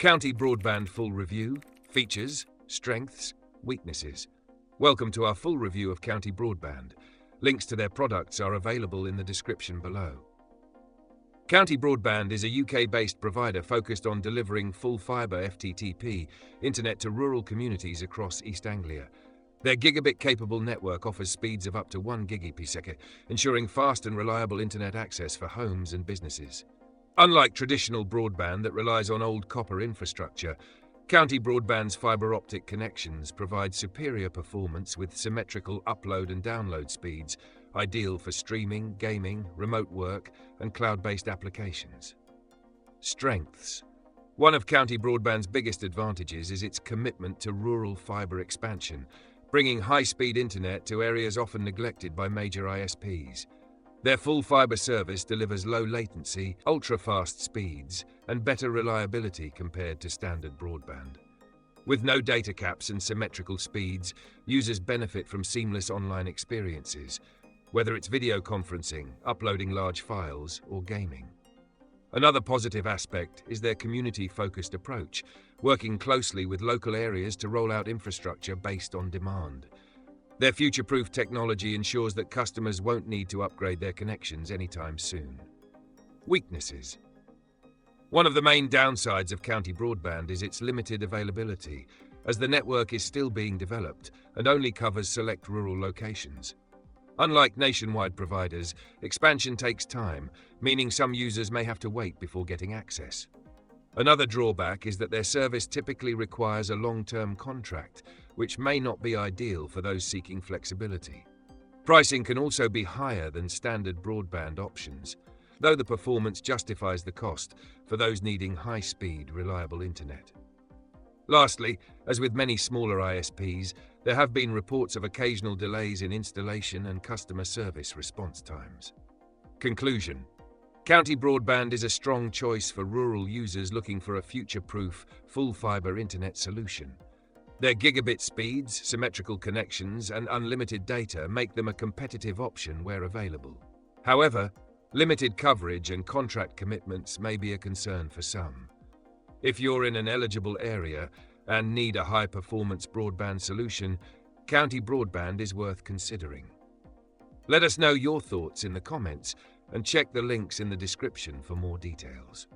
County Broadband Full Review, Features, Strengths, Weaknesses. Welcome to our full review of County Broadband. Links to their products are available in the description below. County Broadband is a UK-based provider focused on delivering full fibre FTTP internet to rural communities across East Anglia. Their gigabit-capable network offers speeds of up to 1 Gbps, ensuring fast and reliable internet access for homes and businesses. Unlike traditional broadband that relies on old copper infrastructure, County Broadband's fibre optic connections provide superior performance with symmetrical upload and download speeds, ideal for streaming, gaming, remote work, and cloud-based applications. Strengths. One of County Broadband's biggest advantages is its commitment to rural fibre expansion, bringing high-speed internet to areas often neglected by major ISPs. Their full fibre service delivers low latency, ultra-fast speeds, and better reliability compared to standard broadband. With no data caps and symmetrical speeds, users benefit from seamless online experiences, whether it's video conferencing, uploading large files, or gaming. Another positive aspect is their community-focused approach, working closely with local areas to roll out infrastructure based on demand. Their future-proof technology ensures that customers won't need to upgrade their connections anytime soon. Weaknesses. One of the main downsides of County Broadband is its limited availability, as the network is still being developed and only covers select rural locations. Unlike nationwide providers, expansion takes time, meaning some users may have to wait before getting access. Another drawback is that their service typically requires a long-term contract, which may not be ideal for those seeking flexibility. Pricing can also be higher than standard broadband options, though the performance justifies the cost for those needing high-speed, reliable internet. Lastly, as with many smaller ISPs, there have been reports of occasional delays in installation and customer service response times. Conclusion. County Broadband is a strong choice for rural users looking for a future-proof, full-fibre internet solution. Their gigabit speeds, symmetrical connections, and unlimited data make them a competitive option where available. However, limited coverage and contract commitments may be a concern for some. If you're in an eligible area and need a high-performance broadband solution, County Broadband is worth considering. Let us know your thoughts in the comments and check the links in the description for more details.